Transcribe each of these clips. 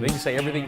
everything, say everything.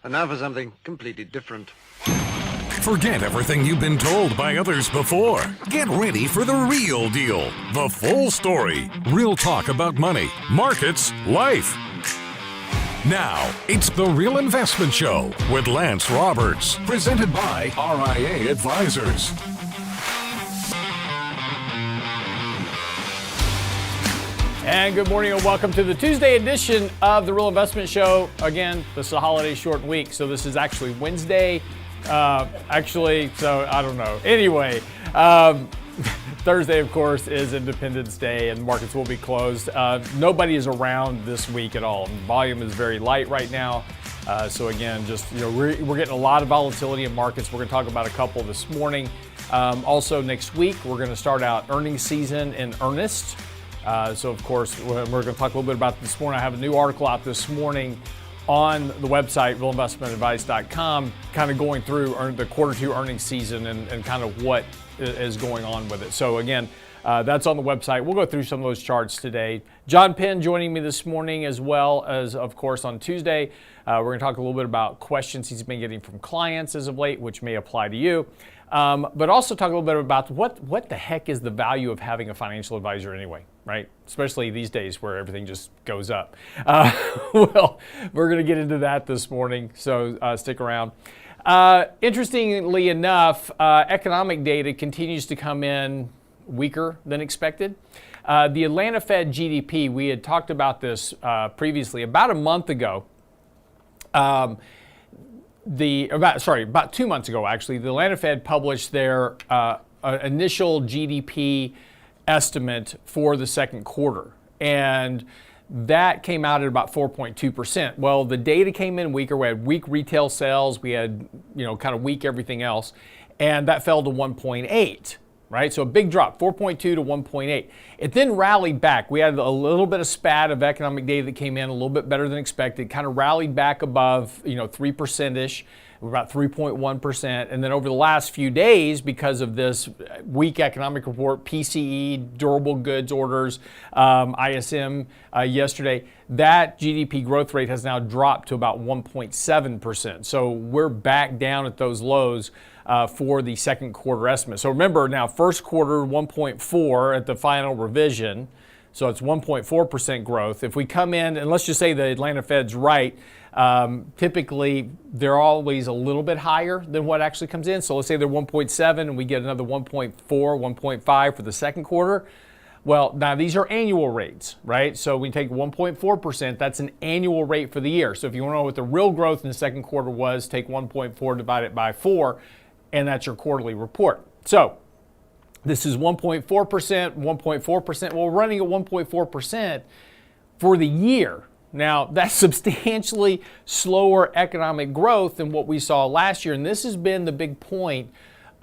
And now for something completely different. Forget everything you've been told by others before. Get ready for the real deal, the full story. Real talk about money, markets, life. Now, it's The Real Investment Show with Lance Roberts, presented by RIA Advisors. And good morning and welcome to the Tuesday edition of The Real Investment Show. Again, this is a holiday short week, so this is actually Wednesday. So I don't know. Anyway, Thursday, of course, is Independence Day and markets will be closed. Nobody is around this week at all. Volume is very light right now. So again, we're getting a lot of volatility in markets. We're going to talk about a couple this morning. Also next week, we're going to start out earnings season in earnest. So of course, we're going to talk a little bit about this morning. I have a new article out this morning on the website, realinvestmentadvice.com, kind of going through the Q2 earnings season and kind of what is going on with it. So again, that's on the website. We'll go through some of those charts today. John Penn joining me this morning, as well as, of course, on Tuesday. We're going to talk a little bit about questions he's been getting from clients as of late, which may apply to you. But also talk a little bit about what the heck is the value of having a financial advisor anyway, right? Especially these days where everything just goes up. Well, we're going to get into that this morning, so stick around. Interestingly enough, economic data continues to come in weaker than expected. The Atlanta Fed GDP, we had talked about this previously, about a month ago. About 2 months ago, actually, the Atlanta Fed published their initial GDP estimate for the second quarter. And that came out at about 4.2%. Well, the data came in weaker. We had weak retail sales. We had, kind of weak everything else. And that fell to 1.8, right? So a big drop, 4.2 to 1.8. It then rallied back. We had a little bit of spat of economic data that came in a little bit better than expected, kind of rallied back above, 3%-ish. We're about 3.1%. And then over the last few days, because of this weak economic report, PCE, durable goods orders, ISM yesterday, that GDP growth rate has now dropped to about 1.7%. So we're back down at those lows for the second quarter estimate. So remember now, first quarter 1.4 at the final revision. So it's 1.4% growth. If we come in, and let's just say the Atlanta Fed's right, typically they're always a little bit higher than what actually comes in. So let's say they're 1.7 and we get another 1.4, 1.5 for the second quarter. Well, now these are annual rates, right? So we take 1.4%, that's an annual rate for the year. So if you want to know what the real growth in the second quarter was, take 1.4, divide it by 4, and that's your quarterly report. So this is 1.4%, 1.4%. Well, we're running at 1.4% for the year. Now, that's substantially slower economic growth than what we saw last year. And this has been the big point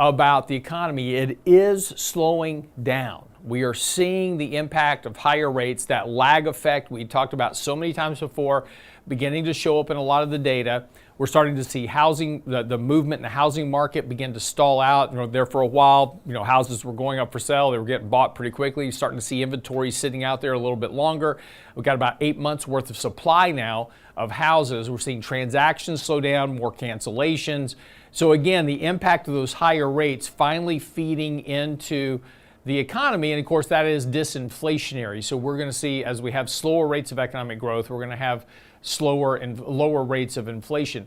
about the economy. It is slowing down. We are seeing the impact of higher rates, that lag effect we talked about so many times before, beginning to show up in a lot of the data. We're starting to see housing, the movement in the housing market begin to stall out. There for a while, houses were going up for sale. They were getting bought pretty quickly. You're starting to see inventory sitting out there a little bit longer. We've got about 8 months worth of supply now of houses. We're seeing transactions slow down, more cancellations. So again, the impact of those higher rates finally feeding into the economy, and of course that is disinflationary. So we're going to see, as we have slower rates of economic growth, we're going to have slower and lower rates of inflation.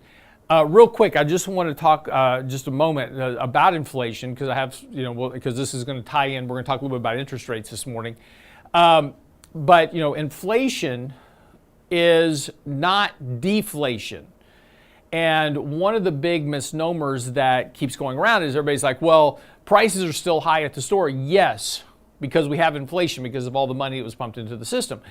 Real quick, I just want to talk just a moment about inflation, because I have, because this is going to tie in. We're going to talk a little bit about interest rates this morning. But inflation is not deflation. And one of the big misnomers that keeps going around is everybody's like, well, prices are still high at the store. Yes, because we have inflation, because of all the money that was pumped into the system.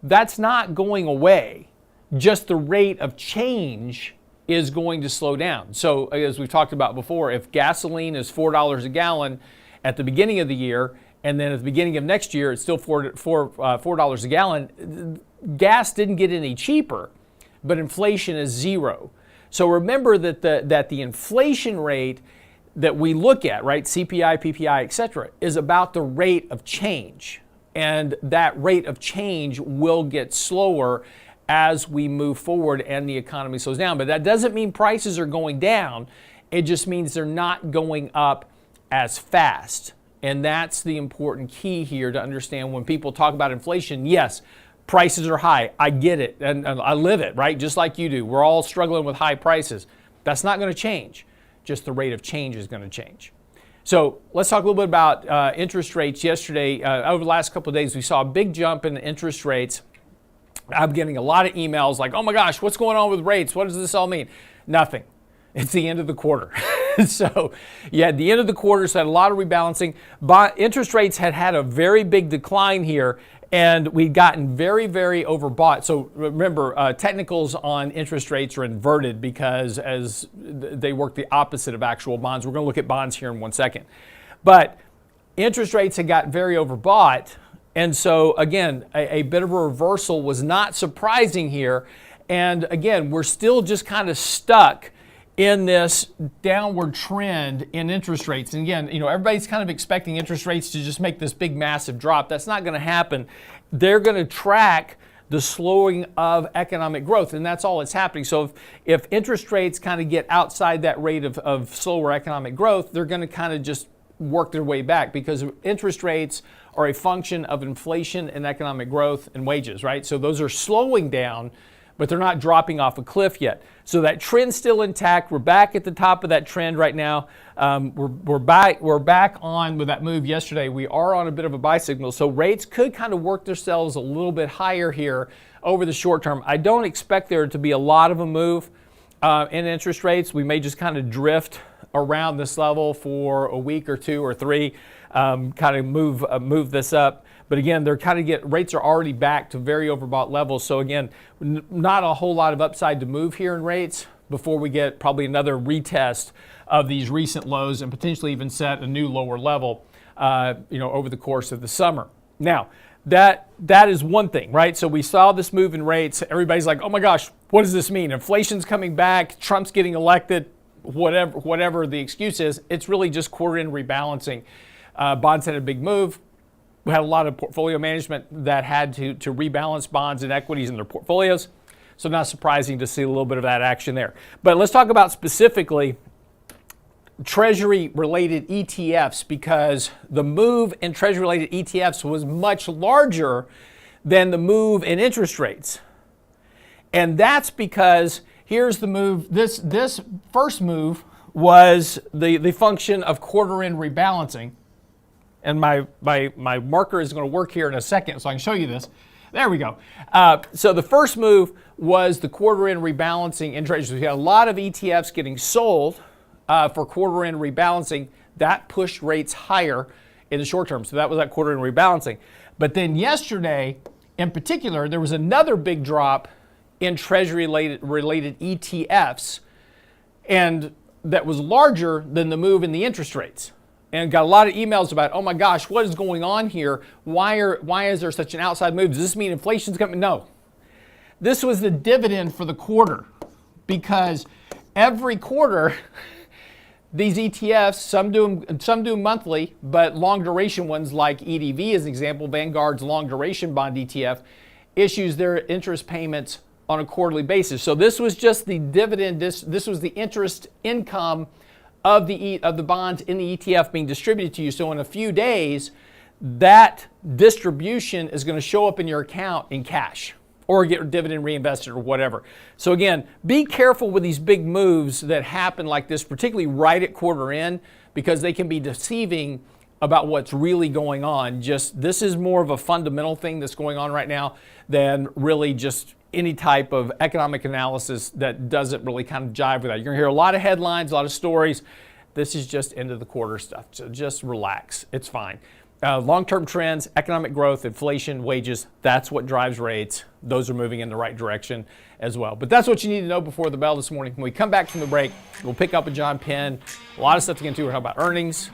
That's not going away. Just the rate of change is going to slow down. So as we've talked about before, if gasoline is $4 a gallon at the beginning of the year, and then at the beginning of next year it's still $4 a gallon, gas didn't get any cheaper, but inflation is zero. So remember that the inflation rate that we look at, right, CPI, PPI, et cetera, is about the rate of change. And that rate of change will get slower as we move forward and the economy slows down. But that doesn't mean prices are going down. It just means they're not going up as fast. And that's the important key here to understand when people talk about inflation. Yes, prices are high. I get it. And I live it, right? Just like you do. We're all struggling with high prices. That's not going to change. Just the rate of change is going to change. So let's talk a little bit about interest rates. Yesterday, over the last couple of days, we saw a big jump in interest rates. I'm getting a lot of emails like, oh my gosh, what's going on with rates? What does this all mean? Nothing. It's the end of the quarter. So yeah, the end of the quarter, so had a lot of rebalancing. Interest rates had a very big decline here, and we'd gotten very, very overbought. So remember, technicals on interest rates are inverted because as they work the opposite of actual bonds. We're going to look at bonds here in 1 second. But interest rates had got very overbought. And so again, a bit of a reversal was not surprising here. And again, we're still just kind of stuck in this downward trend in interest rates. And again, everybody's kind of expecting interest rates to just make this big, massive drop. That's not going to happen. They're going to track the slowing of economic growth, and that's all that's happening. So if interest rates kind of get outside that rate of slower economic growth, they're going to kind of just work their way back, because interest rates are a function of inflation and economic growth and wages, right? So those are slowing down, but they're not dropping off a cliff yet. So that trend's still intact. We're back at the top of that trend right now. We're back on with that move yesterday. We are on a bit of a buy signal. So rates could kind of work themselves a little bit higher here over the short term. I don't expect there to be a lot of a move in interest rates. We may just kind of drift around this level for a week or two or three, kind of move this up. But again, they're kind of rates are already back to very overbought levels. So again, not a whole lot of upside to move here in rates before we get probably another retest of these recent lows and potentially even set a new lower level, over the course of the summer. Now, that is one thing, right? So we saw this move in rates. Everybody's like, oh my gosh, what does this mean? Inflation's coming back, Trump's getting elected, whatever the excuse is. It's really just quarter-end rebalancing. Bonds had a big move. We had a lot of portfolio management that had to rebalance bonds and equities in their portfolios. So not surprising to see a little bit of that action there. But let's talk about specifically Treasury-related ETFs because the move in Treasury-related ETFs was much larger than the move in interest rates. And that's because here's the move. This first move was the function of quarter-end rebalancing. And my marker is going to work here in a second so I can show you this. There we go. So the first move was the quarter-end rebalancing in Treasuries. We had a lot of ETFs getting sold for quarter-end rebalancing. That pushed rates higher in the short term. So that was that quarter-end rebalancing. But then yesterday, in particular, there was another big drop in Treasury-related ETFs, and that was larger than the move in the interest rates. And got a lot of emails about, oh my gosh, what is going on here? Why is there such an outside move? Does this mean inflation's coming? No. This was the dividend for the quarter, because every quarter, these ETFs, some do them monthly, but long duration ones like EDV as an example, Vanguard's long duration bond ETF, issues their interest payments on a quarterly basis. So this was just the dividend, this was the interest income of the bonds in the ETF being distributed to you. So in a few days, that distribution is going to show up in your account in cash or get dividend reinvested or whatever. So again, be careful with these big moves that happen like this, particularly right at quarter end, because they can be deceiving about what's really going on. Just this is more of a fundamental thing that's going on right now than really just any type of economic analysis that doesn't really kind of jive with that. You're going to hear a lot of headlines, a lot of stories. This is just end of the quarter stuff. So just relax. It's fine. Long-term trends, economic growth, inflation, wages, that's what drives rates. Those are moving in the right direction as well. But that's what you need to know before the bell this morning. When we come back from the break, we'll pick up with John Penn. A lot of stuff to get into. We're talking about earnings,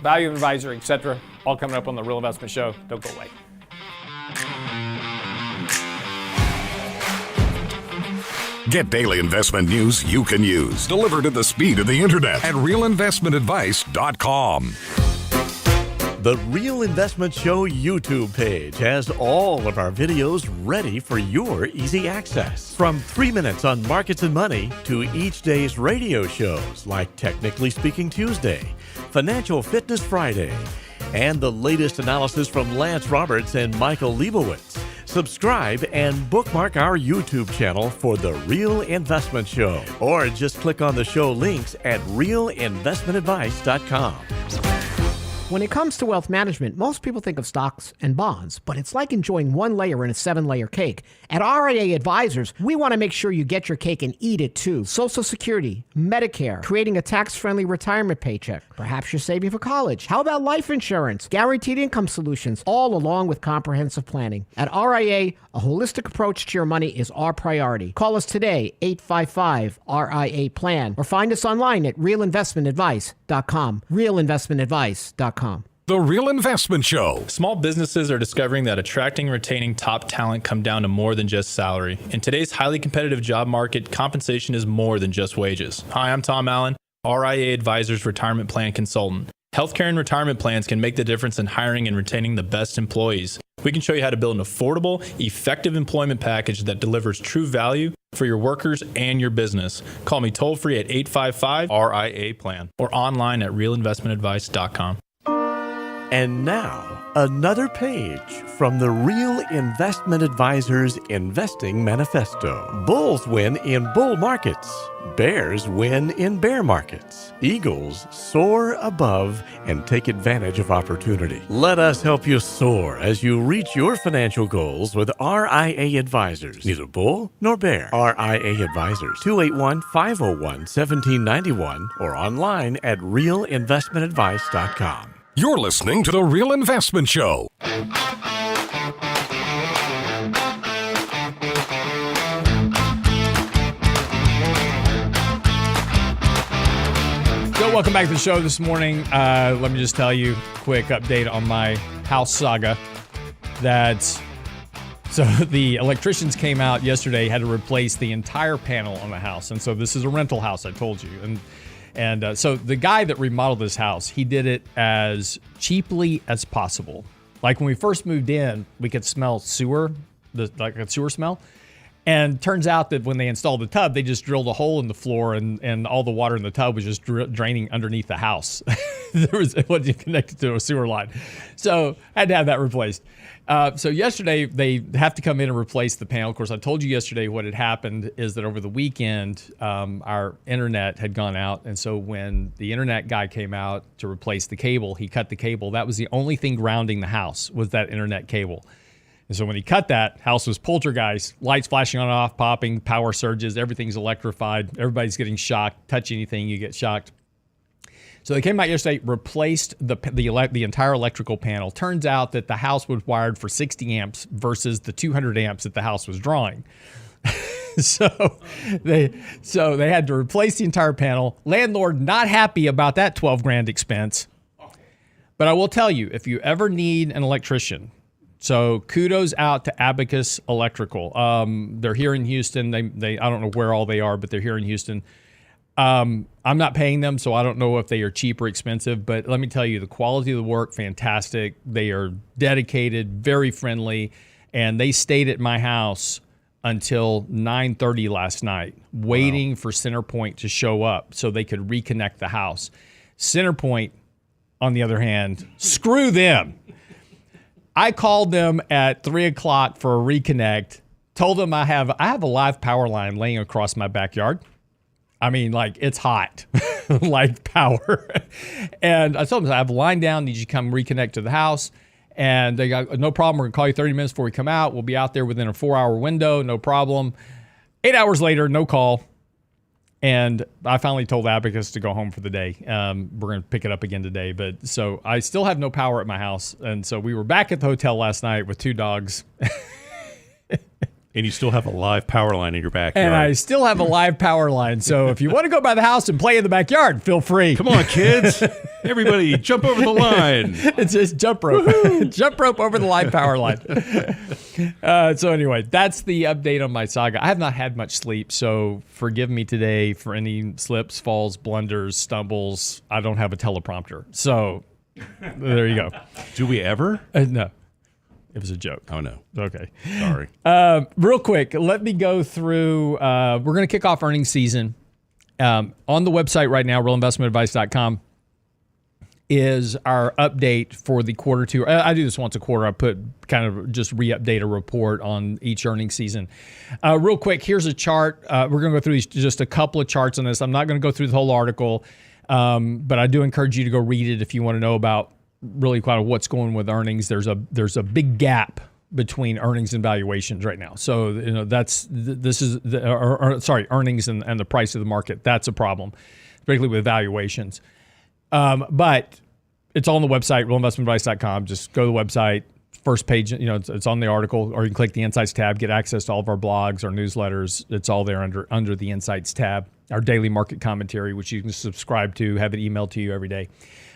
value of advisor, etc. All coming up on the Real Investment Show. Don't go away. Get daily investment news you can use, delivered at the speed of the internet at realinvestmentadvice.com. The Real Investment Show YouTube page has all of our videos ready for your easy access. From 3 minutes on markets and money to each day's radio shows like Technically Speaking Tuesday, Financial Fitness Friday, and the latest analysis from Lance Roberts and Michael Leibowitz. Subscribe and bookmark our YouTube channel for The Real Investment Show, or just click on the show links at realinvestmentadvice.com. When it comes to wealth management, most people think of stocks and bonds, but it's like enjoying one layer in a 7-layer cake. At RIA Advisors, we want to make sure you get your cake and eat it too. Social Security, Medicare, creating a tax-friendly retirement paycheck. Perhaps you're saving for college. How about life insurance, guaranteed income solutions, all along with comprehensive planning? At RIA, a holistic approach to your money is our priority. Call us today, 855-RIA-PLAN, or find us online at realinvestmentadvice.com. realinvestmentadvice.com. The Real Investment Show. Small businesses are discovering that attracting and retaining top talent come down to more than just salary. In today's highly competitive job market, compensation is more than just wages. Hi, I'm Tom Allen, RIA Advisors Retirement Plan Consultant. Healthcare and retirement plans can make the difference in hiring and retaining the best employees. We can show you how to build an affordable, effective employment package that delivers true value for your workers and your business. Call me toll-free at 855-RIA-PLAN or online at realinvestmentadvice.com. And now, another page from the Real Investment Advisors Investing Manifesto. Bulls win in bull markets. Bears win in bear markets. Eagles soar above and take advantage of opportunity. Let us help you soar as you reach your financial goals with RIA Advisors. Neither bull nor bear. RIA Advisors, 281-501-1791 or online at realinvestmentadvice.com. You're listening to The Real Investment Show. So welcome back to the show this morning. Let me just tell you a quick update on my house saga. So the electricians came out yesterday, had to replace the entire panel on the house. And so this is a rental house, I told you. And so the guy that remodeled this house, he did it as cheaply as possible. Like when we first moved in, we could smell sewer, like a sewer smell. And turns out that when they installed the tub, they just drilled a hole in the floor, and all the water in the tub was just draining underneath the house. It wasn't connected to a sewer line. So I had to have that replaced. So yesterday, they have to come in and replace the panel. Of course, I told you yesterday what had happened is that over the weekend, our internet had gone out. And so when the internet guy came out to replace the cable, he cut the cable. That was the only thing grounding the house, was that internet cable. And so when he cut that, house was poltergeist, lights flashing on and off, popping, power surges, everything's electrified, everybody's getting shocked, touch anything, you get shocked. So they came out yesterday, replaced the entire electrical panel. Turns out that the house was wired for 60 amps versus the 200 amps that the house was drawing. So they had to replace the entire panel. Landlord not happy about that $12,000 expense. But I will tell you, if you ever need an electrician, so kudos out to Abacus Electrical. They're here in Houston. They I don't know where all they are, but they're here in Houston. I'm not paying them, so I don't know if they are cheap or expensive. But let me tell you, the quality of the work, fantastic. They are dedicated, very friendly, and they stayed at my house until 9:30 last night, waiting for Centerpoint to show up so they could reconnect the house. Centerpoint, on the other hand, screw them. I called them at 3 o'clock for a reconnect, told them I have a live power line laying across my backyard. I mean, like, it's hot, like power. And I told them, I have a line down, need you to come reconnect to the house. And they got, no problem, we're going to call you 30 minutes before we come out. We'll be out there within a 4-hour window, no problem. 8 hours later, no call. And I finally told Abacus to go home for the day. We're going to pick it up again today. But so I still have no power at my house. And so we were back at the hotel last night with 2 dogs. And you still have a live power line in your backyard. And I still have a live power line. So if you want to go by the house and play in the backyard, feel free. Come on, kids. Everybody, jump over the line. It's just jump rope. Jump rope over the live power line. So anyway, that's the update on my Saga. I have not had much sleep, so forgive me today for any slips, falls, blunders, stumbles. I don't have a teleprompter. So there you go. Do we ever? No. It was a joke. Oh, no. Okay. Sorry. Real quick, let me go through. We're going to kick off earnings season. On the website right now, realinvestmentadvice.com, is our update for the Q2. I do this once a quarter. I put kind of just re-update a report on each earnings season. Real quick, here's a chart. We're going to go through just a couple of charts on this. I'm not going to go through the whole article, but I do encourage you to go read it if you want to know about really kind of what's going with earnings. There's a big gap between earnings and valuations right now. So earnings and the price of the market. That's a problem, particularly with valuations. But it's all on the website, realinvestmentadvice.com. Just go to the website, first page. It's on the article, or you can click the Insights tab, get access to all of our blogs, our newsletters. It's all there under the Insights tab. Our daily market commentary, which you can subscribe to, have it emailed to you every day.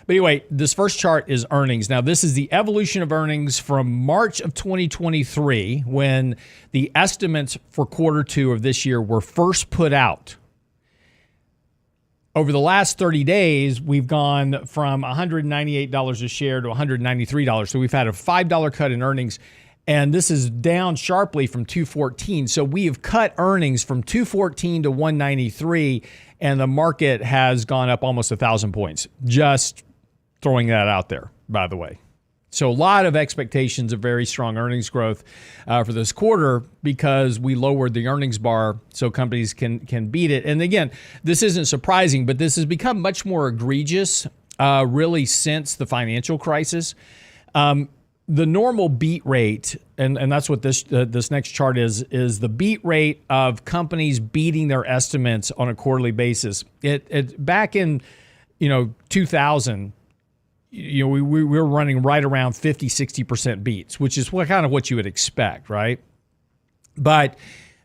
But anyway, this first chart is earnings. Now, this is the evolution of earnings from March of 2023, when the estimates for Q2 of this year were first put out. Over the last 30 days, we've gone from $198 a share to $193. So we've had a $5 cut in earnings, and this is down sharply from $214. So we have cut earnings from $214 to $193, and the market has gone up almost 1,000 points. Just throwing that out there, by the way. So a lot of expectations of very strong earnings growth for this quarter, because we lowered the earnings bar so companies can beat it. And again, this isn't surprising, but this has become much more egregious really since the financial crisis. The normal beat rate, and that's what this next chart is the beat rate of companies beating their estimates on a quarterly basis. It back in 2000. We were running right around 50-60% beats, which is kind of what you would expect, right? But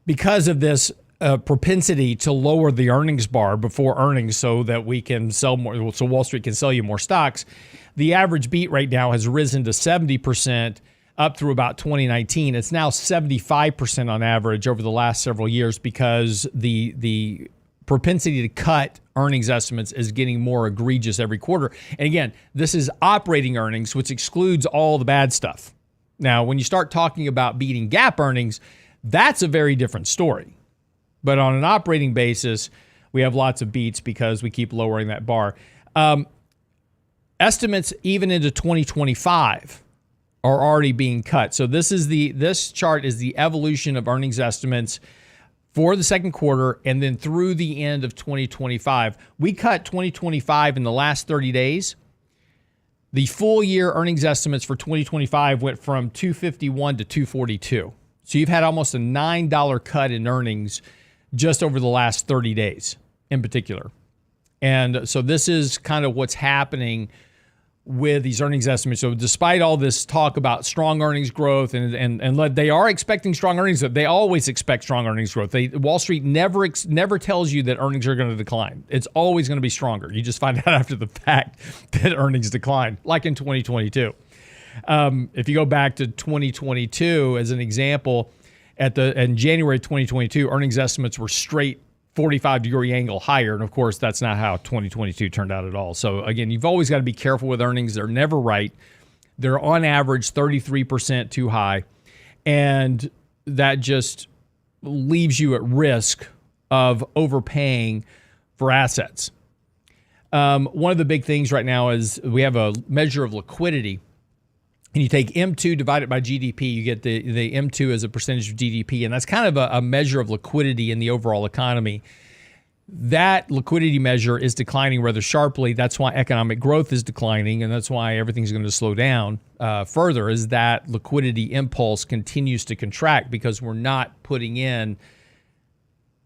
because of this propensity to lower the earnings bar before earnings so that we can sell more, so Wall Street can sell you more stocks, the average beat rate now has risen to 70% up through about 2019. It's now 75% on average over the last several years, because the propensity to cut earnings estimates is getting more egregious every quarter. And again, this is operating earnings, which excludes all the bad stuff. Now, when you start talking about beating GAAP earnings, That's a very different story. But on an operating basis, we have lots of beats because we keep lowering that bar. Estimates even into 2025 are already being cut. So this chart is the evolution of earnings estimates for the second quarter and then through the end of 2025. We cut 2025 in the last 30 days. The full year earnings estimates for 2025 went from 251 to 242. So you've had almost a $9 cut in earnings just over the last 30 days in particular. And so this is kind of what's happening with these earnings estimates. So despite all this talk about strong earnings growth and they are expecting strong earnings growth, they always expect strong earnings growth. Wall Street never tells you that earnings are going to decline. It's always going to be stronger. You just find out after the fact that earnings decline, like in 2022. If you go back to 2022 as an example, in January 2022, earnings estimates were straight 45-degree angle higher. And of course, that's not how 2022 turned out at all. So again, you've always got to be careful with earnings. They're never right. They're on average 33% too high. And that just leaves you at risk of overpaying for assets. One of the big things right now is we have a measure of liquidity. And you take M2 divided by GDP, you get the M2 as a percentage of GDP, and that's kind of a measure of liquidity in the overall economy. That liquidity measure is declining rather sharply. That's why economic growth is declining, and that's why everything's going to slow down further, as that liquidity impulse continues to contract because we're not putting in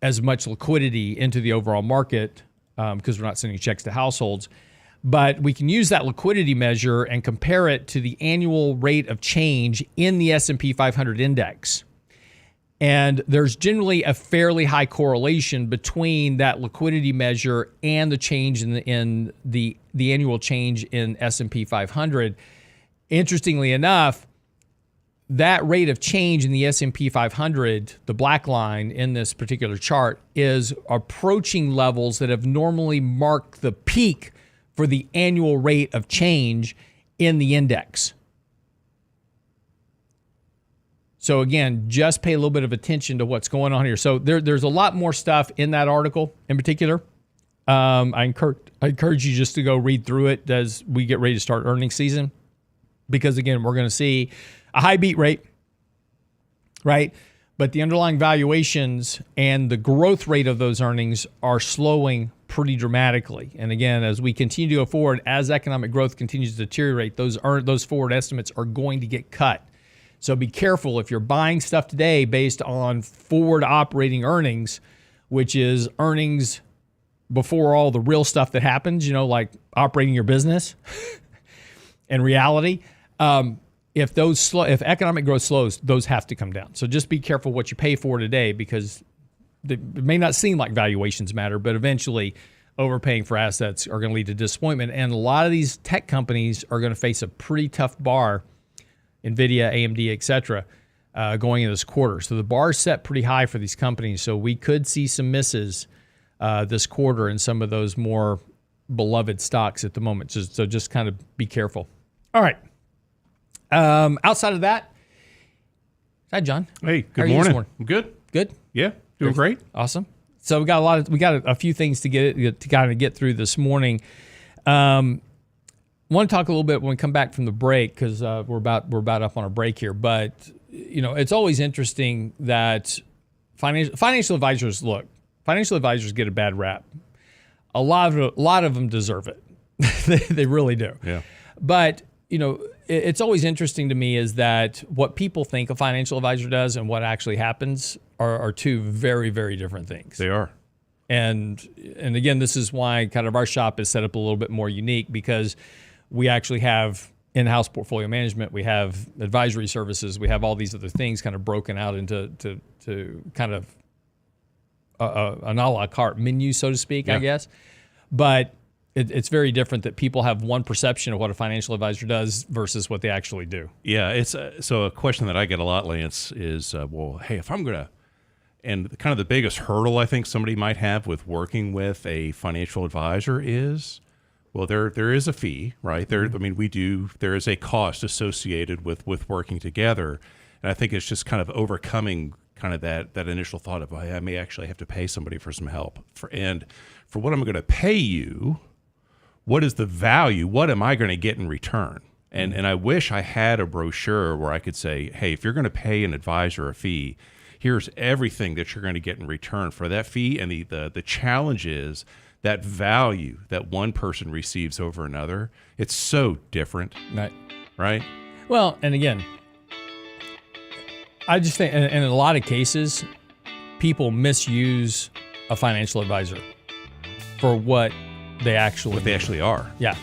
as much liquidity into the overall market because we're not sending checks to households. But we can use that liquidity measure and compare it to the annual rate of change in the S&P 500 index. And there's generally a fairly high correlation between that liquidity measure and the change in the annual change in S&P 500. Interestingly enough, that rate of change in the S&P 500, the black line in this particular chart, is approaching levels that have normally marked the peak for the annual rate of change in the index. So again, just pay a little bit of attention to what's going on here. So there's a lot more stuff in that article in particular. I encourage you just to go read through it as we get ready to start earnings season. Because again, we're going to see a high beat rate, right? But the underlying valuations and the growth rate of those earnings are slowing pretty dramatically. And again, as we continue to go forward, as economic growth continues to deteriorate, those forward estimates are going to get cut. So be careful if you're buying stuff today based on forward operating earnings, which is earnings before all the real stuff that happens, like operating your business in reality. If economic growth slows, those have to come down. So just be careful what you pay for today, because it may not seem like valuations matter, but eventually overpaying for assets are going to lead to disappointment. And a lot of these tech companies are going to face a pretty tough bar, NVIDIA, AMD, et cetera, going into this quarter. So the bar is set pretty high for these companies. So we could see some misses this quarter in some of those more beloved stocks at the moment. So just kind of be careful. All right. Outside of that, hi, John. Hey, good morning. I'm good. Good. Yeah, doing great. Awesome. So we got a few things to kind of get through this morning. Want to talk a little bit when we come back from the break, because we're about up on a break here. But it's always interesting that financial advisors get a bad rap. A lot of them deserve it. They really do. Yeah. But it's always interesting to me is that what people think a financial advisor does and what actually happens are two very, very different things. They are. And again, this is why kind of our shop is set up a little bit more unique, because we actually have in-house portfolio management, we have advisory services, we have all these other things kind of broken out into kind of an a la carte menu, so to speak, yeah. I guess. But it's very different that people have one perception of what a financial advisor does versus what they actually do. Yeah, it's so a question that I get a lot, Lance, is, well, hey, if I'm going to, and kind of the biggest hurdle I think somebody might have with working with a financial advisor is, well, there is a fee, right? There is a cost associated with working together. And I think it's just kind of overcoming kind of that initial thought of, I may actually have to pay somebody for some help. And for what I'm going to pay you, what is the value? What am I going to get in return? And I wish I had a brochure where I could say, hey, if you're going to pay an advisor a fee, here's everything that you're going to get in return for that fee. And the challenge is that value that one person receives over another. It's so different. Right? Well, and again, I just think in a lot of cases, people misuse a financial advisor for what they actually are. Yeah.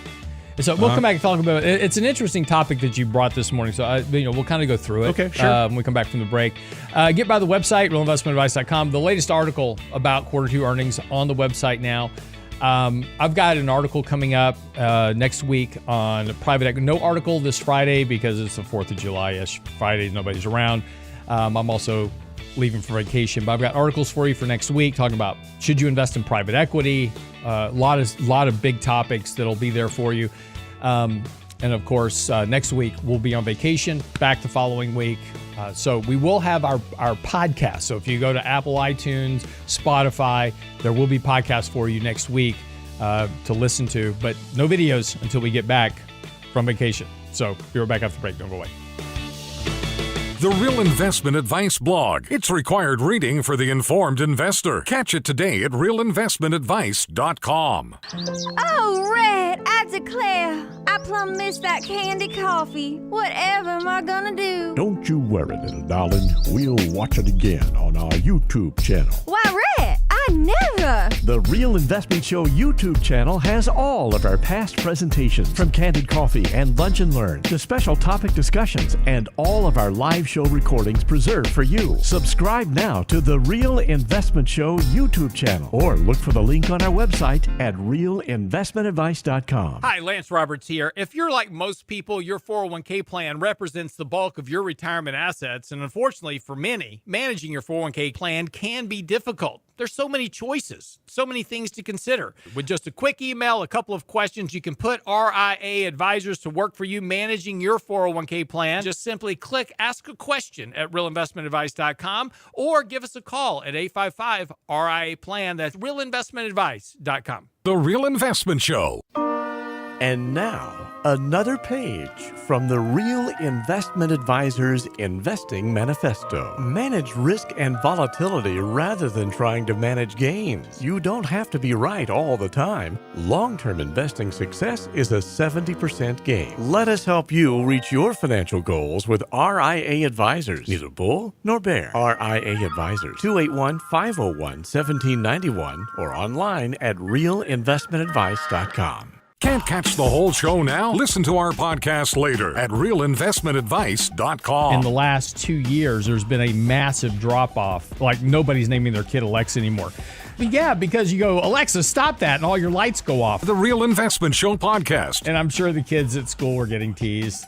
And so we'll come back and talk about it. It's an interesting topic that you brought this morning. So we'll kind of go through it. Okay, sure. When we come back from the break. Get by the website, realinvestmentadvice.com. The latest article about Q2 earnings on the website now. I've got an article coming up next week on private equity. No article this Friday because it's the 4th of July-ish. Friday, nobody's around. I'm also leaving for vacation, but I've got articles for you for next week talking about should you invest in private equity. A lot of big topics that'll be there for you. And of course, next week we'll be on vacation, back the following week. So we will have our podcast. So if you go to Apple, iTunes, Spotify, there will be podcasts for you next week to listen to, but no videos until we get back from vacation. So be right back after the break. Don't go away. The Real Investment Advice blog. It's required reading for the informed investor. Catch it today at realinvestmentadvice.com. Oh, Red, I declare, I plumb missed that candy coffee. Whatever am I gonna do? Don't you worry, little darling. We'll watch it again on our YouTube channel. Why, Red, I never. The Real Investment Show YouTube channel has all of our past presentations, from Candid Coffee and Lunch and Learn to special topic discussions, and all of our live show recordings preserved for you. Subscribe now to the Real Investment Show YouTube channel, or look for the link on our website at realinvestmentadvice.com. Hi, Lance Roberts here. If you're like most people, your 401k plan represents the bulk of your retirement assets, and unfortunately for many, managing your 401k plan can be difficult. There's so many choices, so many things to consider. With just a quick email, a couple of questions, you can put RIA advisors to work for you managing your 401k plan. Just simply click Ask a Question at realinvestmentadvice.com or give us a call at 855-RIA-PLAN. That's realinvestmentadvice.com. The Real Investment Show. And now, another page from the Real Investment Advisors Investing Manifesto. Manage risk and volatility rather than trying to manage gains. You don't have to be right all the time. Long-term investing success is a 70% gain. Let us help you reach your financial goals with RIA Advisors. Neither bull nor bear. RIA Advisors, 281-501-1791 or online at realinvestmentadvice.com. Can't catch the whole show now? Listen to our podcast later at realinvestmentadvice.com. In the last 2 years, there's been a massive drop-off. Like, nobody's naming their kid Alexa anymore. But yeah, because you go, Alexa, stop that, and all your lights go off. The Real Investment Show podcast. And I'm sure the kids at school were getting teased.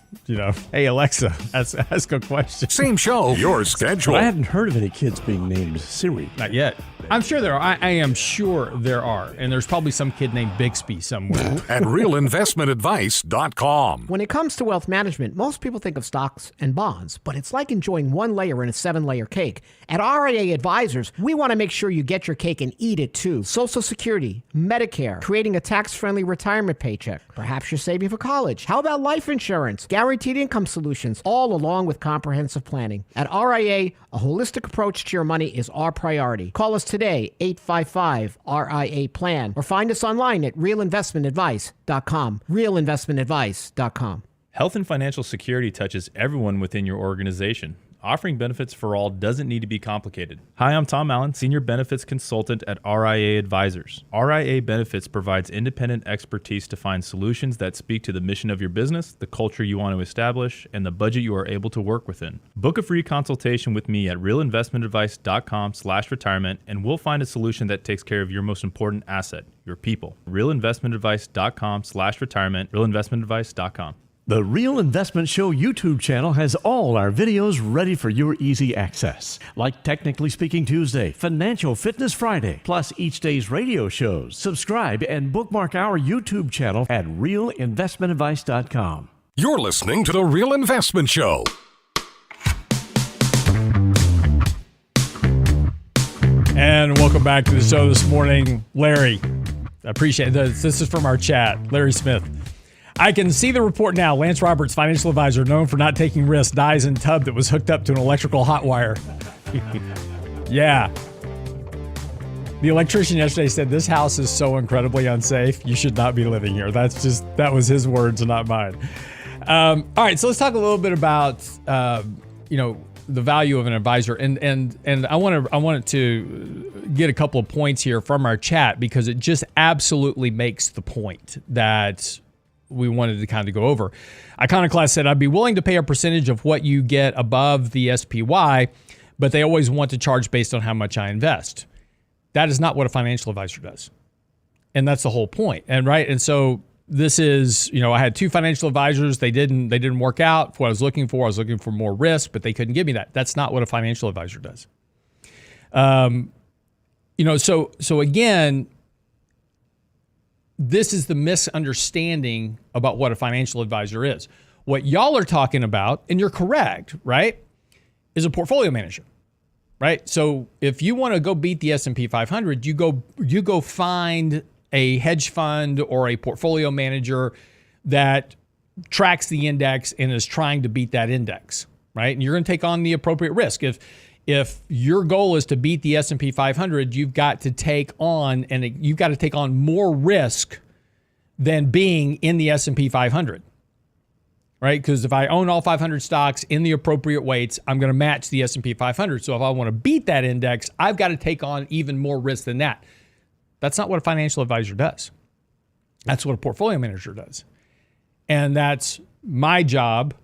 Hey, Alexa, ask a question. Same show, your schedule. I haven't heard of any kids being named Siri. Not yet. I'm sure there are. I am sure there are. And there's probably some kid named Bixby somewhere. At realinvestmentadvice.com. When it comes to wealth management, most people think of stocks and bonds, but it's like enjoying one layer in a 7-layer cake. At RIA Advisors, we want to make sure you get your cake and eat it too. Social Security, Medicare, creating a tax-friendly retirement paycheck. Perhaps you're saving for college. How about life insurance, guaranteed income solutions, all along with comprehensive planning? At RIA, a holistic approach to your money is our priority. Call us today, 855-RIA-PLAN, or find us online at realinvestmentadvice.com. realinvestmentadvice.com. Health and financial security touches everyone within your organization. Offering benefits for all doesn't need to be complicated. Hi, I'm Tom Allen, Senior Benefits Consultant at RIA Advisors. RIA Benefits provides independent expertise to find solutions that speak to the mission of your business, the culture you want to establish, and the budget you are able to work within. Book a free consultation with me at realinvestmentadvice.com/retirement, and we'll find a solution that takes care of your most important asset, your people. realinvestmentadvice.com/retirement, realinvestmentadvice.com. The Real Investment Show YouTube channel has all our videos ready for your easy access, like Technically Speaking Tuesday, Financial Fitness Friday, plus each day's radio shows. Subscribe and bookmark our YouTube channel at realinvestmentadvice.com. You're listening to The Real Investment Show. Welcome back to the show this morning, Larry. I appreciate this. This is from our chat, Larry Smith. I can see the report now. Lance Roberts, financial advisor, known for not taking risks, dies in tub that was hooked up to an electrical hot wire. Yeah. The electrician yesterday said, this house is so incredibly unsafe. You should not be living here. That was his words and not mine. All right, so let's talk a little bit about, the value of an advisor. And I wanted to get a couple of points here from our chat because it just absolutely makes the point that we wanted to kind of go over. Iconoclast said, I'd be willing to pay a percentage of what you get above the SPY, but they always want to charge based on how much I invest. That is not what a financial advisor does. And that's the whole point. And so this is, I had two financial advisors. They didn't work out for what I was looking for. I was looking for more risk, but they couldn't give me that. That's not what a financial advisor does. So again, this is the misunderstanding about what a financial advisor is. What y'all are talking about, and you're correct, right, is a portfolio manager, right? So if you want to go beat the S&P 500, you go find a hedge fund or a portfolio manager that tracks the index and is trying to beat that index, right? And you're going to take on the appropriate risk. If your goal is to beat the S&P 500, you've got to take on more risk than being in the S&P 500, right? Because if I own all 500 stocks in the appropriate weights, I'm going to match the S&P 500. So if I want to beat that index, I've got to take on even more risk than that. That's not what a financial advisor does. That's what a portfolio manager does. And that's my job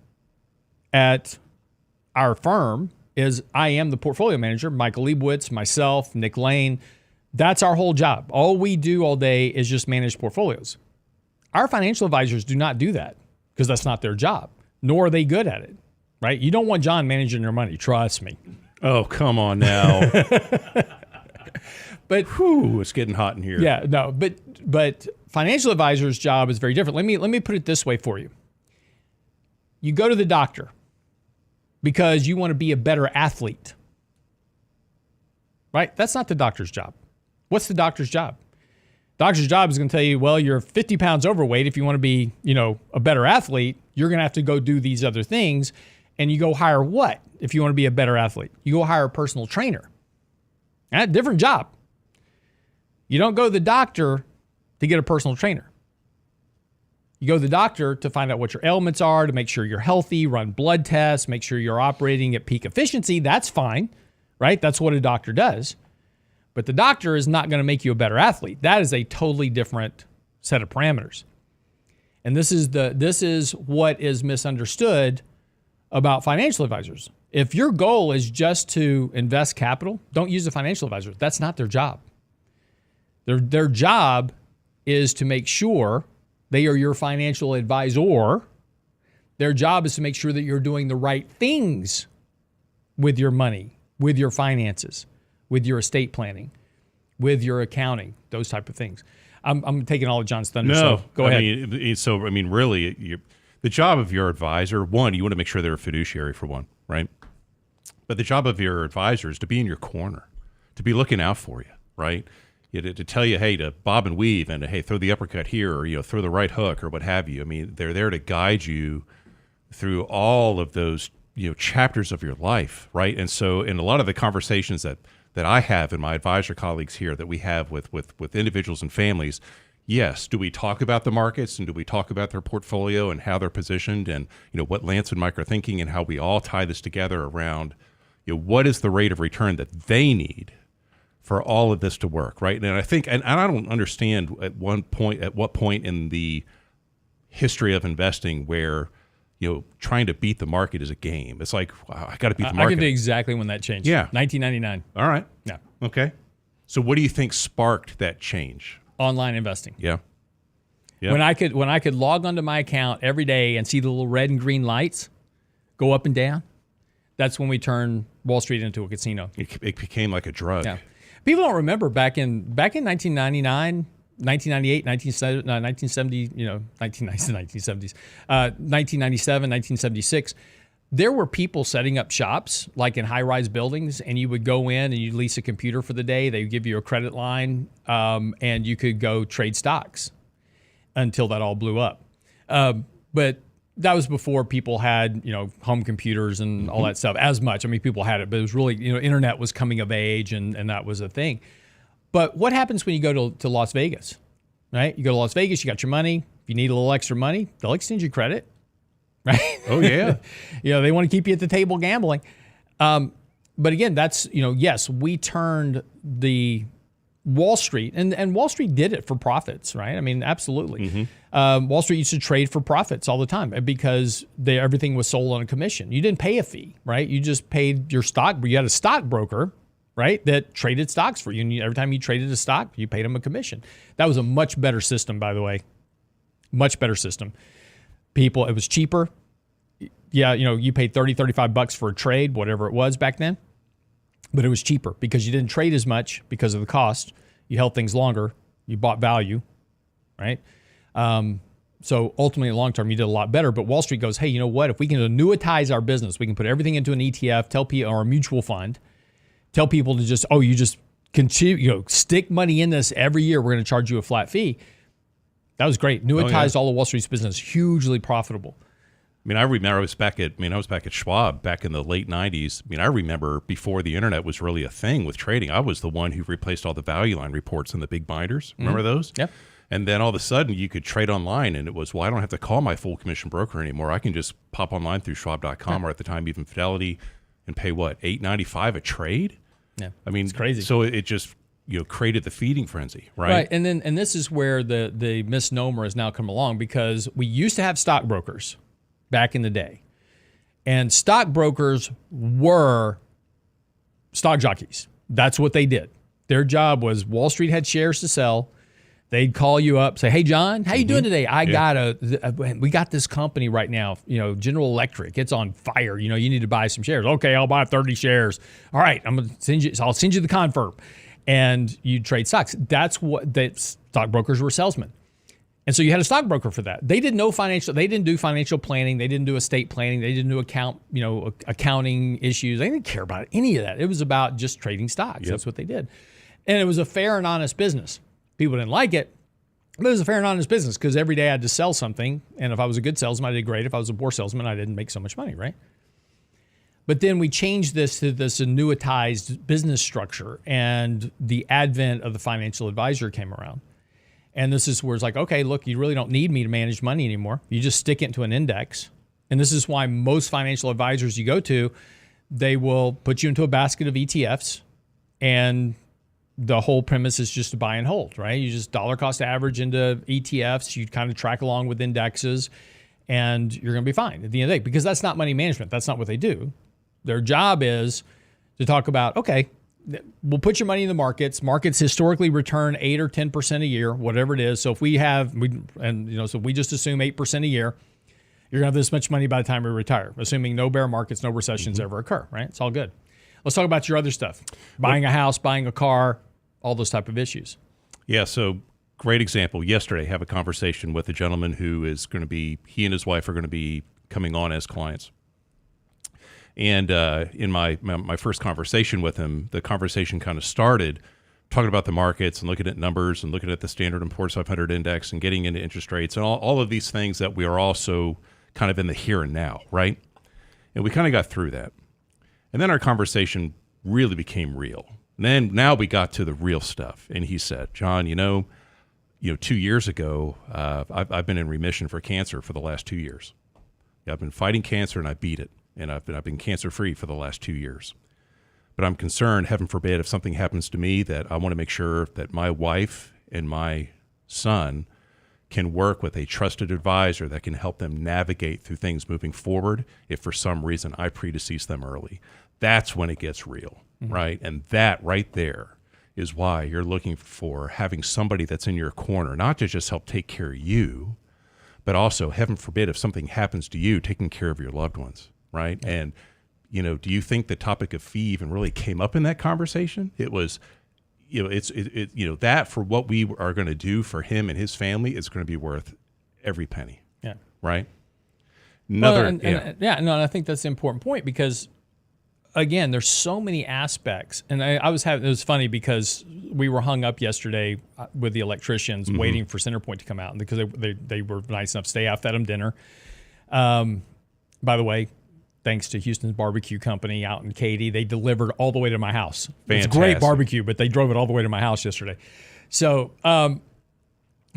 at our firm is I am the portfolio manager, Michael Leibowitz, myself, Nick Lane. That's our whole job. All we do all day is just manage portfolios. Our financial advisors do not do that because that's not their job, nor are they good at it, right? You don't want John managing your money, trust me. Oh, come on now. But it's getting hot in here. Yeah, no, but financial advisor's job is very different. Let me put it this way for you. You go to the doctor because you want to be a better athlete, right? That's not the doctor's job. What's the doctor's job? Doctor's job is going to tell you, well, you're 50 pounds overweight. If you want to be, a better athlete, you're going to have to go do these other things. And you go hire what if you want to be a better athlete? You go hire a personal trainer. That's a different job. You don't go to the doctor to get a personal trainer. You go to the doctor to find out what your ailments are, to make sure you're healthy, run blood tests, make sure you're operating at peak efficiency. That's fine, right? That's what a doctor does. But the doctor is not going to make you a better athlete. That is a totally different set of parameters. And this is what is misunderstood about financial advisors. If your goal is just to invest capital, don't use a financial advisor. That's not their job. Their job is to make sure they are your financial advisor. Their job is to make sure that you're doing the right things with your money, with your finances, with your estate planning, with your accounting, those type of things. I'm taking all of John's thunder, so go ahead. Really, the job of your advisor, one, you want to make sure they're a fiduciary for one, right? But the job of your advisor is to be in your corner, to be looking out for you, right? To tell you, hey, to bob and weave and to, hey, throw the uppercut here or, throw the right hook or what have you. I mean, they're there to guide you through all of those, chapters of your life, right? And so in a lot of the conversations that I have and my advisor colleagues here that we have with individuals and families, yes, do we talk about the markets and do we talk about their portfolio and how they're positioned and, what Lance and Mike are thinking and how we all tie this together around, what is the rate of return that they need for all of this to work, right? And I think, and I don't understand at what point in the history of investing where, trying to beat the market is a game. It's like, wow, I got to beat the market. I can tell you exactly when that changed. Yeah. 1999. All right. Yeah. Okay. So what do you think sparked that change? Online investing. Yeah. Yep. When I could log onto my account every day and see the little red and green lights go up and down, that's when we turned Wall Street into a casino. It became like a drug. Yeah. People don't remember back in 1999, 1998, 1970, 1997, 1976, there were people setting up shops like in high-rise buildings, and you would go in and you'd lease a computer for the day. They would give you a credit line, and you could go trade stocks until that all blew up. But that was before people had, home computers and all that stuff as much. I mean, people had it, but it was really, internet was coming of age, and that was a thing. But what happens when you go to Las Vegas, right? You go to Las Vegas, you got your money. If you need a little extra money, they'll extend you credit. Right? Oh, yeah. They want to keep you at the table gambling. But again, that's, yes, we turned the Wall Street, and Wall Street did it for profits, right? I mean, absolutely. Wall Street used to trade for profits all the time because everything was sold on a commission. You didn't pay a fee, right? You just paid your stock. You had a stockbroker, right, that traded stocks for you. And every time you traded a stock, you paid them a commission. That was a much better system, by the way. Much better system. It was cheaper. Yeah, you paid $30-$35 for a trade, whatever it was back then, but it was cheaper because you didn't trade as much because of the cost. You held things longer. You bought value, right? So ultimately, in the long term, you did a lot better. But Wall Street goes, hey, you know what? If we can annuitize our business, we can put everything into an ETF, tell people, or a mutual fund, tell people to just, you just continue, stick money in this every year. We're going to charge you a flat fee. That was great. Annuitized all of Wall Street's business, hugely profitable. I mean, I remember I was back at Schwab back in the late 90s. I mean, I remember before the internet was really a thing with trading, I was the one who replaced all the value line reports in the big binders. Remember those? Yep. And then all of a sudden you could trade online, and it was, I don't have to call my full commission broker anymore. I can just pop online through schwab.com or at the time even Fidelity and pay what, $8.95 a trade? Yeah. I mean, it's crazy. So it just created the feeding frenzy, right? Right. And this is where the misnomer has now come along, because we used to have stockbrokers back in the day. And stockbrokers were stock jockeys. That's what they did. Their job was, Wall Street had shares to sell. They'd call you up, say, hey, John, how you doing today? We got this company right now, General Electric. It's on fire. You need to buy some shares. Okay, I'll buy 30 shares. All right, I'll send you the confirm. And you trade stocks. That's what stockbrokers were, salesmen. And so you had a stockbroker for that. They didn't do financial planning. They didn't do estate planning. They didn't do accounting issues. They didn't care about any of that. It was about just trading stocks. Yep. That's what they did. And it was a fair and honest business. People didn't like it, but it was a fair and honest business because every day I had to sell something. And if I was a good salesman, I did great. If I was a poor salesman, I didn't make so much money, right? But then we changed this to this annuitized business structure, and the advent of the financial advisor came around. And this is where it's like, okay, look, you really don't need me to manage money anymore. You just stick it into an index. And this is why most financial advisors you go to, they will put you into a basket of ETFs, and the whole premise is just to buy and hold, right? You just dollar cost average into ETFs. You kind of track along with indexes, and you're going to be fine at the end of the day, because that's not money management. That's not what they do. Their job is to talk about, okay, we'll put your money in the markets. Markets historically return 8 or 10% a year, whatever it is. So if we just assume 8% a year, you're going to have this much money by the time we retire, assuming no bear markets, no recessions ever occur, right? It's all good. Let's talk about your other stuff. Buying a house, buying a car, all those type of issues. Yeah, so great example. Yesterday, I have a conversation with a gentleman who is going to be, he and his wife are going to be coming on as clients. And in my first conversation with him, the conversation kind of started talking about the markets and looking at numbers and looking at the Standard & Poor's 500 index and getting into interest rates and all of these things that we are also kind of in the here and now, right? And we kind of got through that. And then our conversation really became real. And then now we got to the real stuff. And he said, John, 2 years ago, I've been in remission for cancer for the last 2 years. I've been fighting cancer and I beat it. And I've been cancer-free for the last 2 years. But I'm concerned, heaven forbid, if something happens to me, that I want to make sure that my wife and my son can work with a trusted advisor that can help them navigate through things moving forward if for some reason I predecease them early. That's when it gets real, right? And that right there is why you're looking for having somebody that's in your corner, not to just help take care of you, but also, heaven forbid, if something happens to you, taking care of your loved ones. Right. Yeah. And, do you think the topic of fee even really came up in that conversation? It was, that for what we are going to do for him and his family is going to be worth every penny. Yeah. Right. And I think that's the important point because, again, there's so many aspects. And it was funny because we were hung up yesterday with the electricians waiting for Centerpoint to come out because they were nice enough to stay. I fed them dinner. By the way, thanks to Houston's barbecue company out in Katy, they delivered all the way to my house. It's great barbecue, but they drove it all the way to my house yesterday. So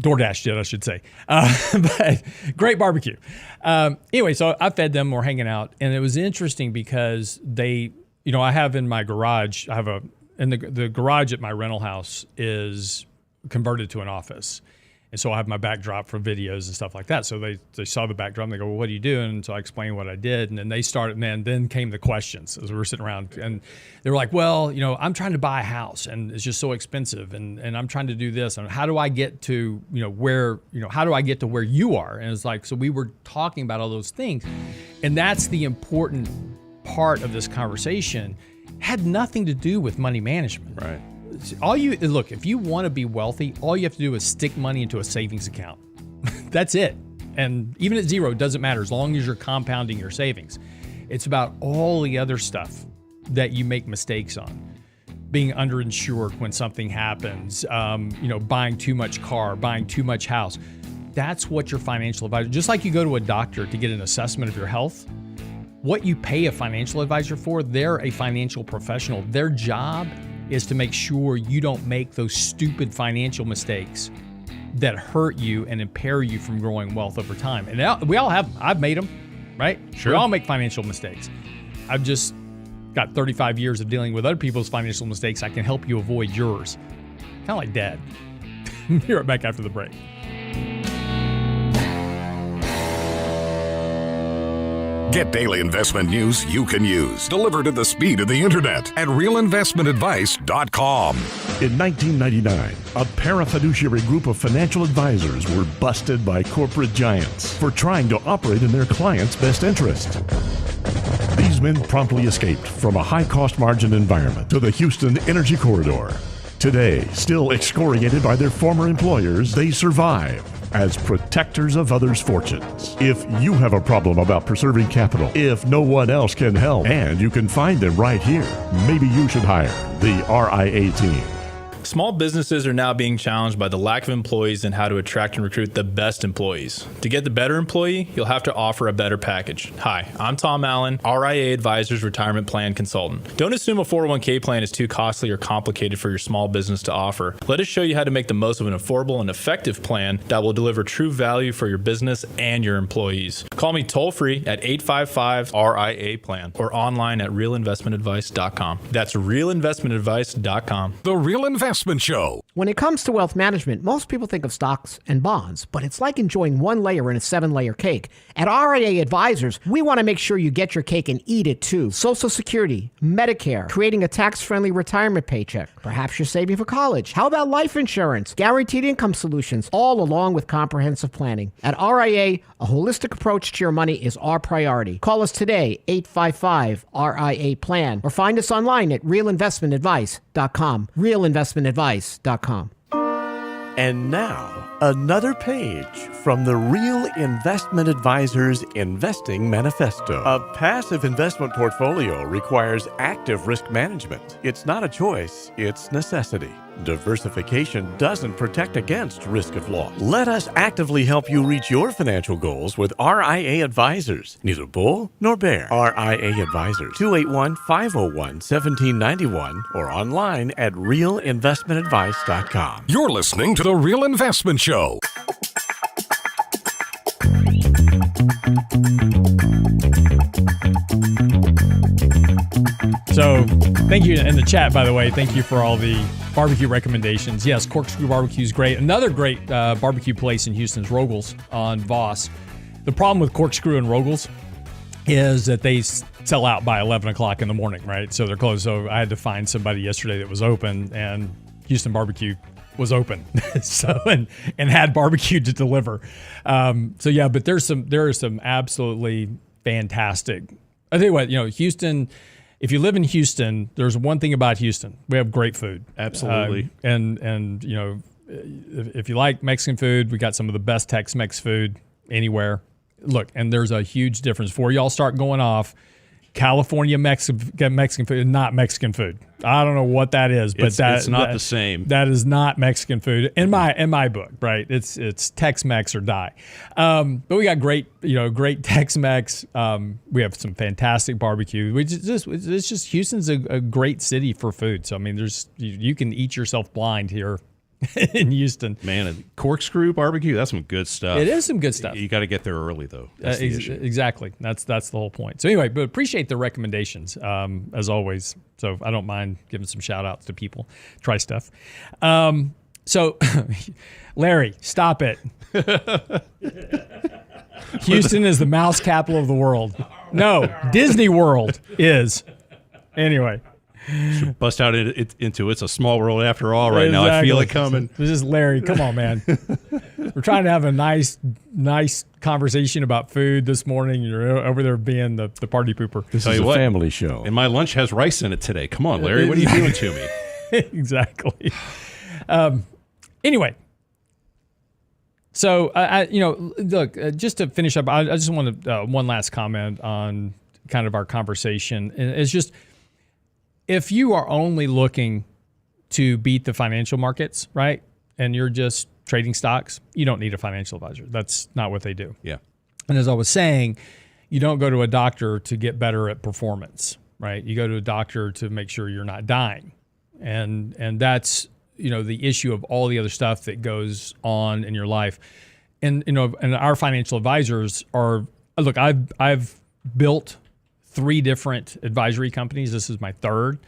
DoorDash did, I should say. But great barbecue. Anyway, so I fed them. We're hanging out. And it was interesting because I have in my garage, the garage at my rental house is converted to an office. And so I have my backdrop for videos and stuff like that. So they saw the backdrop and they go, well, what are you doing? And so I explained what I did. And then they started, and then came the questions as we were sitting around. And they were like, well, I'm trying to buy a house and it's just so expensive. And I'm trying to do this. And how do I get to, how do I get to where you are? And it's like, so we were talking about all those things. And that's the important part of this conversation. Had nothing to do with money management. Right. If you want to be wealthy, all you have to do is stick money into a savings account. That's it. And even at zero, it doesn't matter as long as you're compounding your savings. It's about all the other stuff that you make mistakes on. Being underinsured when something happens, buying too much car, buying too much house. That's what your financial advisor, just like you go to a doctor to get an assessment of your health, what you pay a financial advisor for, they're a financial professional. Their job is to make sure you don't make those stupid financial mistakes that hurt you and impair you from growing wealth over time. And we all have them. I've made them, right? Sure. We all make financial mistakes. I've just got 35 years of dealing with other people's financial mistakes. I can help you avoid yours. Kind of like Dad. Be right back after the break. Get daily investment news you can use, delivered at the speed of the internet at realinvestmentadvice.com. In 1999, a parafiduciary group of financial advisors were busted by corporate giants for trying to operate in their clients' best interest. These men promptly escaped from a high-cost margin environment to the Houston Energy Corridor. Today, still excoriated by their former employers, they survive as protectors of others' fortunes. If you have a problem about preserving capital, if no one else can help, and you can find them right here, maybe you should hire the RIA team. Small businesses are now being challenged by the lack of employees and how to attract and recruit the best employees. To get the better employee, you'll have to offer a better package. Hi, I'm Tom Allen, RIA Advisors Retirement Plan Consultant. Don't assume a 401k plan is too costly or complicated for your small business to offer. Let us show you how to make the most of an affordable and effective plan that will deliver true value for your business and your employees. Call me toll-free at 855-RIA-PLAN or online at realinvestmentadvice.com. That's realinvestmentadvice.com. The Real Investment Show. When it comes to wealth management, most people think of stocks and bonds, but it's like enjoying one layer in a 7-layer cake. At RIA Advisors, we want to make sure you get your cake and eat it too. Social Security, Medicare, creating a tax-friendly retirement paycheck. Perhaps you're saving for college. How about life insurance, guaranteed income solutions, all along with comprehensive planning? At RIA, a holistic approach to your money is our priority. Call us today, 855-RIA-PLAN, or find us online at realinvestmentadvice.com. realinvestmentadvice.com. And now, another page from the Real Investment Advisors Investing Manifesto. A passive investment portfolio requires active risk management. It's not a choice, it's necessity. Diversification doesn't protect against risk of loss. Let us actively help you reach your financial goals with RIA Advisors. Neither bull nor bear. RIA Advisors, 281-501-1791 or online at realinvestmentadvice.com. You're listening to The Real Investment Show. So thank you in the chat, by the way. Thank you for all the barbecue recommendations. Yes, Corkscrew Barbecue is great. Another great barbecue place in Houston is Rogel's on Voss. The problem with Corkscrew and Rogel's is that they sell out by 11 o'clock in the morning, right? So they're closed. So I had to find somebody yesterday that was open, and Houston Barbecue was open. and had barbecue to deliver. So yeah, but there are some absolutely fantastic. I tell you what, Houston. If you live in Houston, there's one thing about Houston: we have great food. Absolutely. And if you like Mexican food, we got some of the best Tex-Mex food anywhere. look, and there's a huge difference. Before y'all start going off, California Mexican food is not Mexican food. I don't know what that is, but it's not the same. That is not Mexican food in my book, right? It's Tex-Mex or die. But we got great Tex-Mex. We have some fantastic barbecue. It's just Houston's a great city for food. So I mean, you can eat yourself blind here in Houston. Man, a corkscrew barbecue, that's some good stuff. It is some good stuff. You got to get there early, though. That's the issue. Exactly. That's the whole point. So anyway, but appreciate the recommendations, as always. So I don't mind giving some shout outs to people. Try stuff. So Larry, stop it. Houston is the mouse capital of the world. No, Disney World is. Anyway. Should bust out into It's a Small World After All right now. I feel it coming. This is Larry. Come on, man. We're trying to have a nice conversation about food this morning. You're over there being the party pooper. This is a family show. And my lunch has rice in it today. Come on, Larry. What are you doing to me? Exactly. Anyway. So, look, just to finish up, I just want to one last comment on kind of our conversation. And it's just, if you are only looking to beat the financial markets, right, and you're just trading stocks, you don't need a financial advisor. That's not what they do. Yeah. And as I was saying, you don't go to a doctor to get better at performance, right? You go to a doctor to make sure you're not dying. And that's, the issue of all the other stuff that goes on in your life. And, and our financial advisors are, look, I've built 3 different advisory companies. This is my 3rd.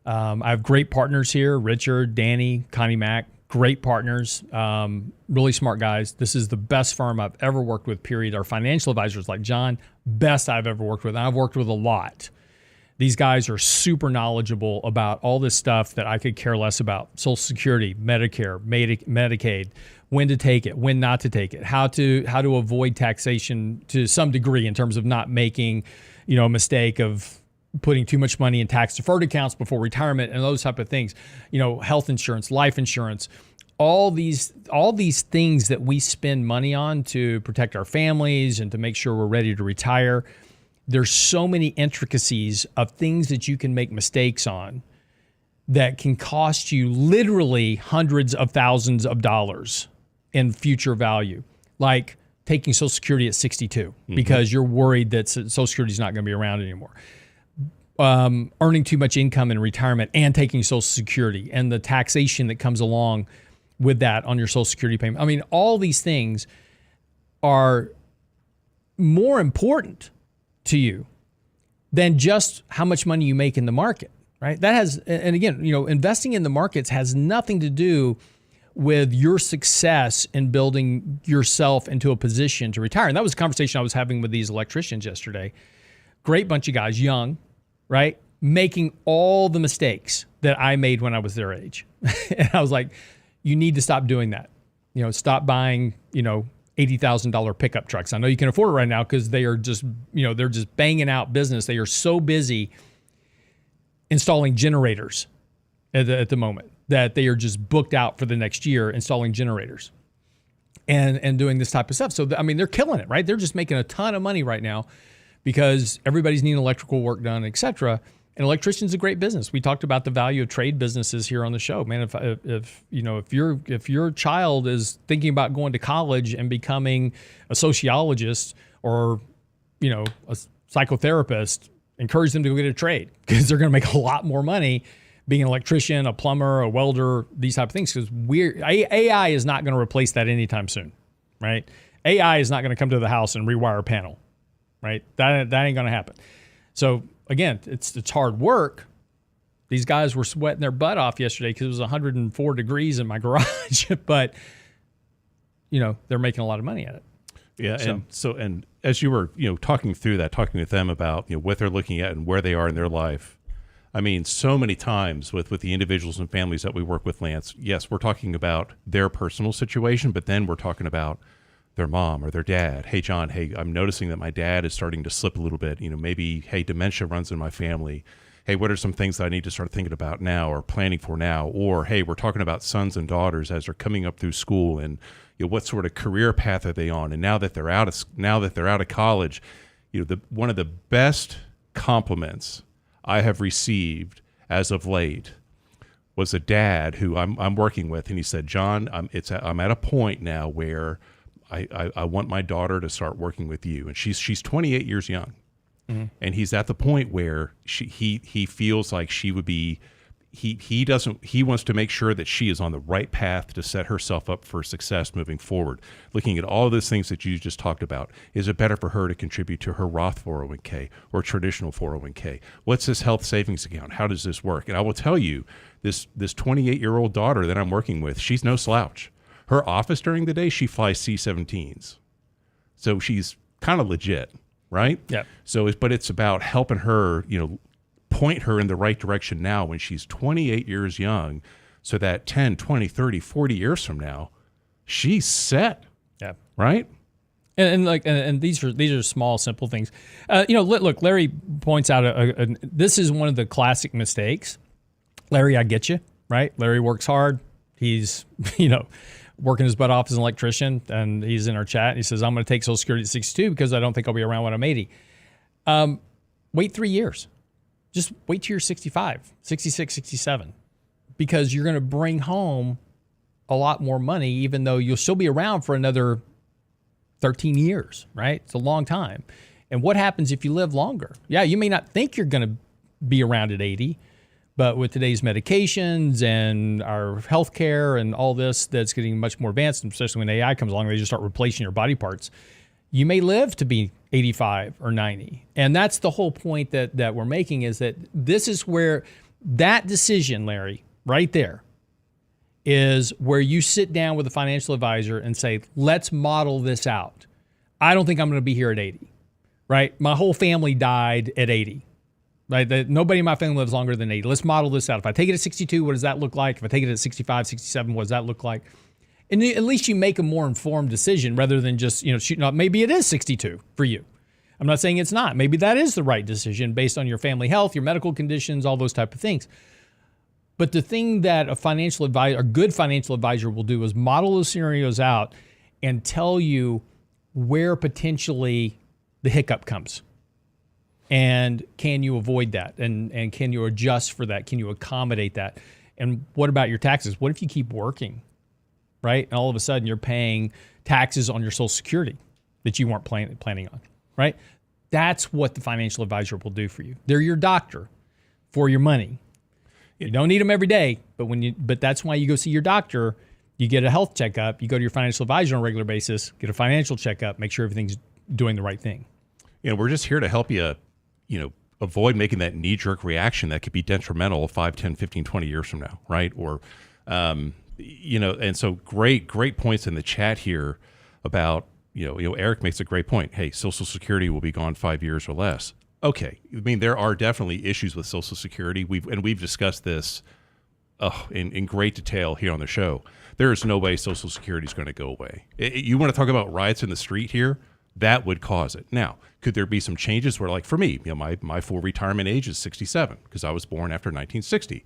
I have great partners here, Richard, Danny, Connie Mack, great partners, really smart guys. This is the best firm I've ever worked with, period. Our financial advisors like John, best I've ever worked with. And I've worked with a lot. These guys are super knowledgeable about all this stuff that I could care less about. Social Security, Medicare, Medicaid, when to take it, when not to take it, how to avoid taxation to some degree in terms of not making a mistake of putting too much money in tax deferred accounts before retirement and those type of things, health insurance, life insurance, all these things that we spend money on to protect our families and to make sure we're ready to retire. There's so many intricacies of things that you can make mistakes on that can cost you literally hundreds of thousands of dollars in future value. Like taking Social Security at 62 because you're worried that Social Security is not going to be around anymore. Earning too much income in retirement and taking Social Security and the taxation that comes along with that on your Social Security payment. I mean, all these things are more important to you than just how much money you make in the market, right? That has, and again, investing in the markets has nothing to do with your success in building yourself into a position to retire. And that was a conversation I was having with these electricians yesterday. Great bunch of guys, young, right? Making all the mistakes that I made when I was their age. And I was like, you need to stop doing that. Stop buying, $80,000 pickup trucks. I know you can afford it right now because they are just, they're just banging out business. They are so busy installing generators at the moment that they are just booked out for the next year installing generators and doing this type of stuff. So, I mean, they're killing it, right? They're just making a ton of money right now because everybody's needing electrical work done, et cetera. And electrician's a great business. We talked about the value of trade businesses here on the show. Man, if your child is thinking about going to college and becoming a sociologist or, a psychotherapist, encourage them to go get a trade because they're going to make a lot more money being an electrician, a plumber, a welder, these type of things. Because AI is not going to replace that anytime soon, right? AI is not going to come to the house and rewire a panel, right? That ain't going to happen. So again, it's hard work. These guys were sweating their butt off yesterday because it was 104 degrees in my garage, but they're making a lot of money at it. Yeah, and as you were talking through that, talking with them about what they're looking at and where they are in their life. I mean, so many times with the individuals and families that we work with, Lance, yes, we're talking about their personal situation, but then we're talking about their mom or their dad. Hey, John, I'm noticing that my dad is starting to slip a little bit. Maybe, dementia runs in my family. Hey, what are some things that I need to start thinking about now or planning for now? Or, hey, we're talking about sons and daughters as they're coming up through school and, what sort of career path are they on? And now that they're out of college, one of the best compliments I have received as of late was a dad who I'm working with, and he said, "John, I'm at a point now where I want my daughter to start working with you," and she's 28 years young, and he's at the point where he feels like she would be. He wants to make sure that she is on the right path to set herself up for success moving forward. Looking at all of those things that you just talked about, is it better for her to contribute to her Roth 401k or traditional 401k? What's this health savings account? How does this work? And I will tell you, this 28-year-old daughter that I'm working with, she's no slouch. Her office during the day, she flies C-17s. So she's kind of legit, right? Yeah. But it's about helping her, point her in the right direction now when she's 28 years young, so that 10, 20, 30, 40 years from now, she's set. Yeah. Right? And these are small, simple things. Look, Larry points out this is one of the classic mistakes. Larry, I get you, right? Larry works hard. He's, working his butt off as an electrician, and he's in our chat. He says, "I'm going to take Social Security at 62 because I don't think I'll be around when I'm 80. Wait 3 years. Just wait till you're 65, 66, 67, because you're going to bring home a lot more money, even though you'll still be around for another 13 years, right? It's a long time. And what happens if you live longer? Yeah, you may not think you're going to be around at 80, but with today's medications and our healthcare and all this that's getting much more advanced, especially when AI comes along, they just start replacing your body parts. You may live to be 85 or 90. And that's the whole point that we're making, is that this is where that decision, Larry, right there, is where you sit down with a financial advisor and say, let's model this out. I don't think I'm going to be here at 80, right? My whole family died at 80. Right? Nobody in my family lives longer than 80. Let's model this out. If I take it at 62, what does that look like? If I take it at 65, 67, what does that look like? And at least you make a more informed decision rather than just, shooting up. Maybe it is 62 for you. I'm not saying it's not. Maybe that is the right decision based on your family health, your medical conditions, all those type of things. But the thing that a good financial advisor will do is model those scenarios out and tell you where potentially the hiccup comes. And can you avoid that? And can you adjust for that? Can you accommodate that? And what about your taxes? What if you keep working? Right? And all of a sudden you're paying taxes on your Social Security that you weren't planning on, right? That's what the financial advisor will do for you. They're your doctor for your money. You don't need them every day, but that's why you go see your doctor. You get a health checkup. You go to your financial advisor on a regular basis, get a financial checkup, make sure everything's doing the right thing. We're just here to help you, avoid making that knee-jerk reaction that could be detrimental 5, 10, 15, 20 years from now, right? Or, and so great points in the chat here about, Eric makes a great point. Hey, Social Security will be gone 5 years or less. Okay. I mean, there are definitely issues with Social Security. We've discussed this in great detail here on the show. There is no way Social Security is going to go away. You want to talk about riots in the street here? That would cause it. Now, could there be some changes where, like for me, my full retirement age is 67 because I was born after 1960.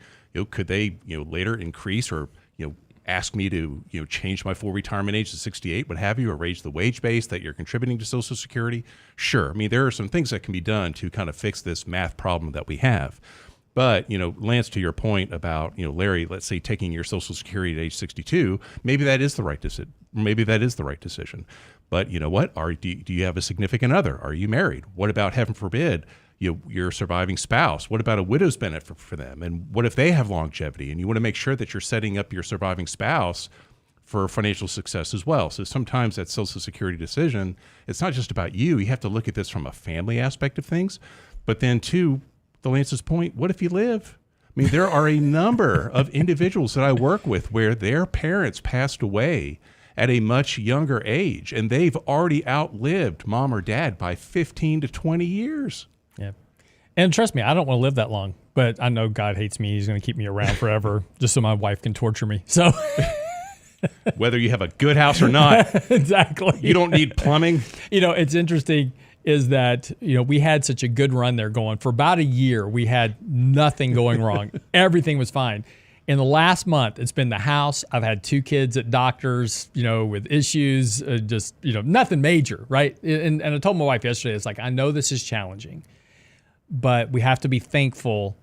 Could they, later increase or, ask me to, change my full retirement age to 68, what have you, or raise the wage base that you're contributing to Social Security? Sure. I mean, there are some things that can be done to kind of fix this math problem that we have. But, Lance, to your point about, Larry, let's say taking your Social Security at age 62, maybe that is the right decision. But you know what? Do you have a significant other? Are you married? What about, heaven forbid, your surviving spouse? What about a widow's benefit for them? And what if they have longevity? And you want to make sure that you're setting up your surviving spouse for financial success as well. So sometimes that Social Security decision, it's not just about you. You have to look at this from a family aspect of things. But then, to the Lance's point, what if you live? I mean, there are a number of individuals that I work with where their parents passed away at a much younger age, and they've already outlived mom or dad by 15 to 20 years. Yeah. And trust me, I don't want to live that long, but I know God hates me. He's going to keep me around forever just so my wife can torture me. So whether you have a good house or not, exactly. You don't need plumbing. It's interesting is that, we had such a good run there going for about a year. We had nothing going wrong. Everything was fine. In the last month, it's been the house. I've had 2 kids at doctors, with issues, nothing major, right? And I told my wife yesterday, it's like, I know this is challenging, but we have to be thankful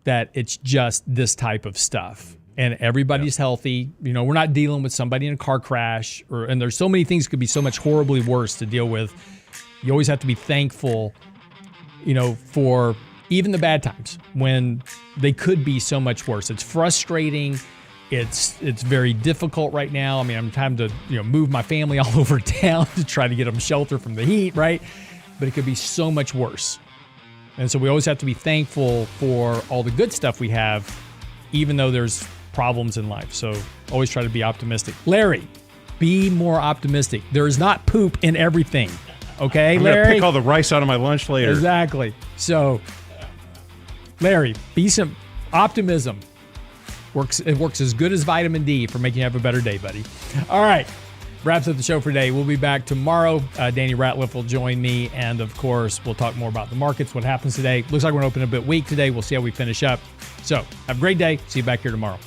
that it's just this type of stuff. And everybody's healthy. We're not dealing with somebody in a car crash, and there's so many things could be so much horribly worse to deal with. You always have to be thankful, for even the bad times when they could be so much worse. It's frustrating. It's very difficult right now. I mean, I'm trying to move my family all over town to try to get them shelter from the heat, right? But it could be so much worse. And so we always have to be thankful for all the good stuff we have, even though there's problems in life. So always try to be optimistic. Larry, be more optimistic. There is not poop in everything. Okay, I'm Larry? going to pick all the rice out of my lunch later. Exactly. So, Larry, be some optimism. It works as good as vitamin D for making you have a better day, buddy. All right. Wraps up the show for today. We'll be back tomorrow. Danny Ratliff will join me. And, of course, we'll talk more about the markets, what happens today. Looks like we're going to open a bit weak today. We'll see how we finish up. So, have a great day. See you back here tomorrow.